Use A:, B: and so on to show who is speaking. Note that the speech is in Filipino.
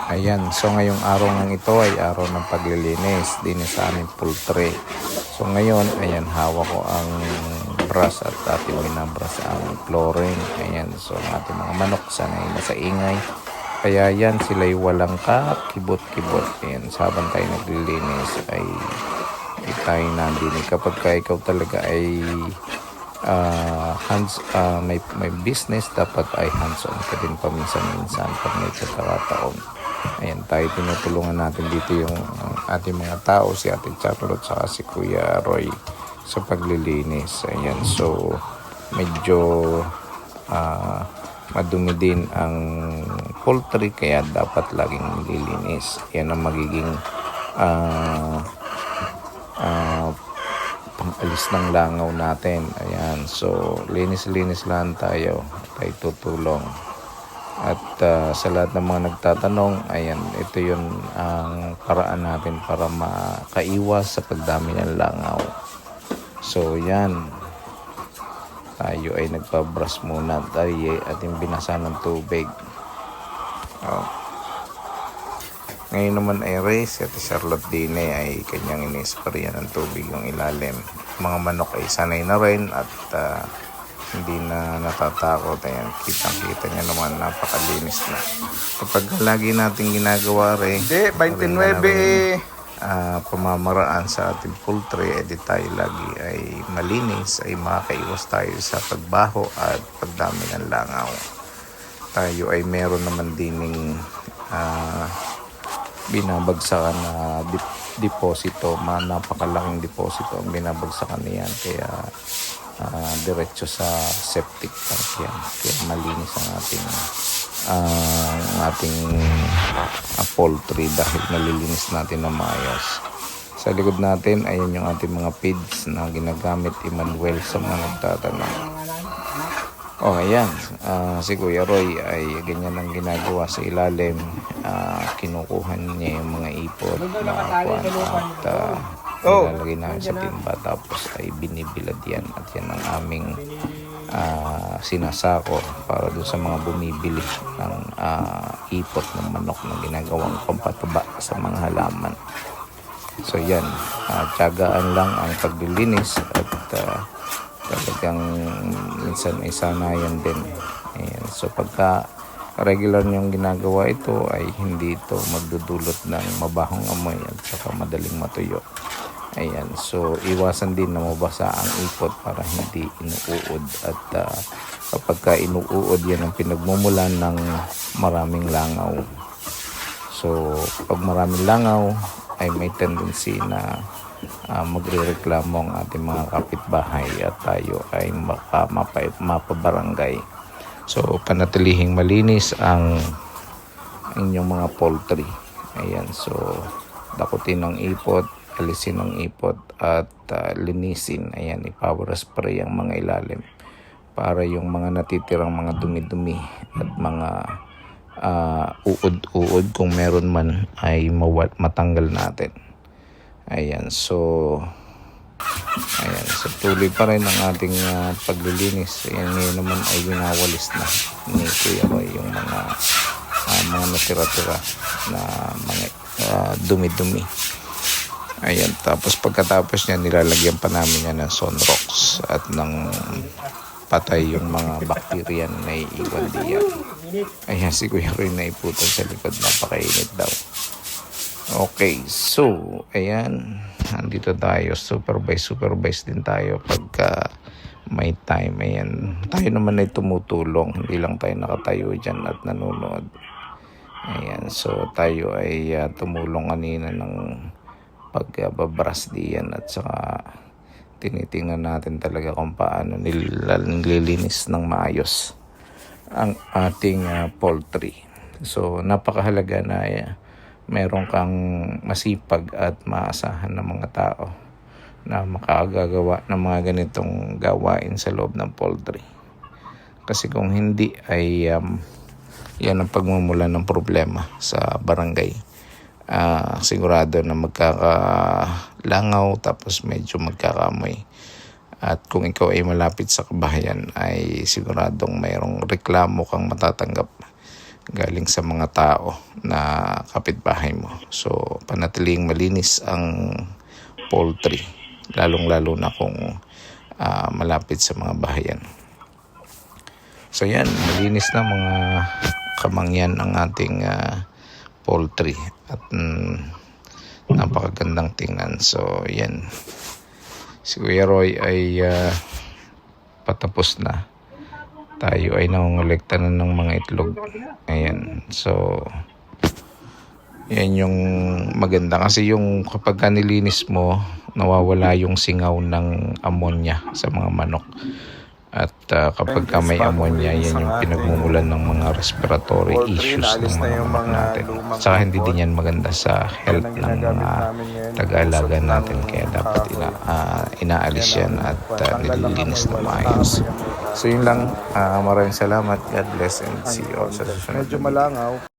A: Ayan, so ngayong araw ng ito ay araw ng paglilinis din sa aming poultry. So ngayon, ayan, hawak ko ang brush at ating binabrush ang flooring. Ayan, so ang ating mga manok sanay na sa ingay. Kaya yan, sila'y walang kakibot-kibot. Ayan, sa habang tayo naglilinis ay tayo nandinig. Kapag ka ikaw talaga ay may business, dapat ay hands-on ka din paminsan-minsan pag may pagkakataon. Ayan, tayo tinutulungan natin dito yung ating mga tao, si Ate Charlotte saka si Kuya Roy sa paglilinis. Ayan, so medyo madumi din ang poultry kaya dapat laging nililinis. Yan ang magiging pang-alis ng langaw natin. Ayan, so linis-linis lang tayo tutulong. At sa lahat ng mga nagtatanong, ayan, ito yun ang paraan natin para makaiwas sa pagdami ng langaw. So yan, tayo ay nagpa-brush muna. Tayo ay ating binasa ng tubig. Ngayon naman ay Reyes at Charlotte Dine ay kanyang inisprayan ng tubig yung ilalim. Mga manok ay sanay na rin at hindi na natatakot. Ayan, kitang-kita niya naman, napakalinis na. Kapag lagi natin ginagawa rin, 29 pamamaraan sa ating poultry, edi tayo lagi ay malinis, ay makakaiwas tayo sa pagbaho at pagdami ng langaw. Tayo ay meron naman dining binabagsakan na deposito, napakalaking deposito ang binabagsakan niyan, kaya diretso sa septic tank yan, kaya malinis ang ating poultry dahil nalilinis natin na maayos. Sa likod natin, ayun yung ating mga feeds na ginagamit Emmanuel sa mga nagtatanong. Ayan, si Kuya Roy ay ganyan ang ginagawa sa ilalim. Kinukuha niya yung mga ipot na kuwan at nilalagay namin sa timba, tapos ay binibilad yan, at yan ang aming sinasako para doon sa mga bumibili ng ipot ng manok na ginagawang pampataba sa mga halaman. So yan, tiyagaan lang ang paglilinis at talagang minsan ay sanayan din. Ayan, so pagka regular niyong ginagawa ito ay hindi ito magdudulot ng mabahong amoy at saka madaling matuyo. Ayan, so iwasan din na mabasa ang ipot para hindi inuuod, at kapag ka inuuod, yan ang pinagmumulan ng maraming langaw. So pag maraming langaw ay may tendency na magrereklamo ang ating mga kapitbahay at tayo ay mapabarangay. So panatilihing malinis ang inyong mga poultry. Ayan, so dakutin ng ipot, alisin ng ipot at linisin. Ayan, i-power spray ang mga ilalim para yung mga natitirang mga dumi-dumi at mga uod-uod kung meron man ay matanggal natin. Ayan, so tuloy pa rin ang ating paglilinis. Ayan, ngayon naman ay winawalis na ni Kuya Roy yung mga natira-tira na mga dumi-dumi. Ayan, tapos pagkatapos niya, nilalagyan pa namin yan ng Sunrox at ng patay yung mga bakterya na naiiwan diyan. Ayan, si Kuya Roy na iputan sa likod, napakainit daw. Okay, so ayan, andito tayo, supervise din tayo pagka may time. Ayan, tayo naman ay tumutulong, hindi lang tayo nakatayo dyan at nanonood. Ayan, so tayo ay tumulong kanina ng pagbabras diyan, at saka tinitingnan natin talaga kung paano nililinis ng maayos ang ating poultry. So napakahalaga na meron kang masipag at maasahan ng mga tao na makagagawa ng mga ganitong gawain sa loob ng poultry. Kasi kung hindi ay yan ang pagmumulan ng problema sa barangay. Sigurado na magkakalangaw, tapos medyo magkakamoy. At kung ikaw ay malapit sa kabahayan ay siguradong mayroong reklamo kang matatanggap galing sa mga tao na kapitbahay mo. So panatiling malinis ang poultry, lalong-lalo na kung malapit sa mga bahayan. So yan, malinis na mga kamangyan ang ating poultry at napakagandang tingnan. So yan, si Kuya Roy ay patapos na. Tayo ay nangongolekta na ng mga itlog. Ayan, so yan yung maganda kasi yung kapag nilinis mo, nawawala yung singaw ng ammonia sa mga manok. At kapag may ammonia, yan yung pinagmumulan ng mga respiratory issues ng mga manok natin. Saka hindi din yan maganda sa health ng mga taga-alaga natin. Kaya dapat inaalis yan at nililinis na maayos. So yun lang. Maraming salamat. God bless and see you all sa susunod.
B: Medyo malangaw.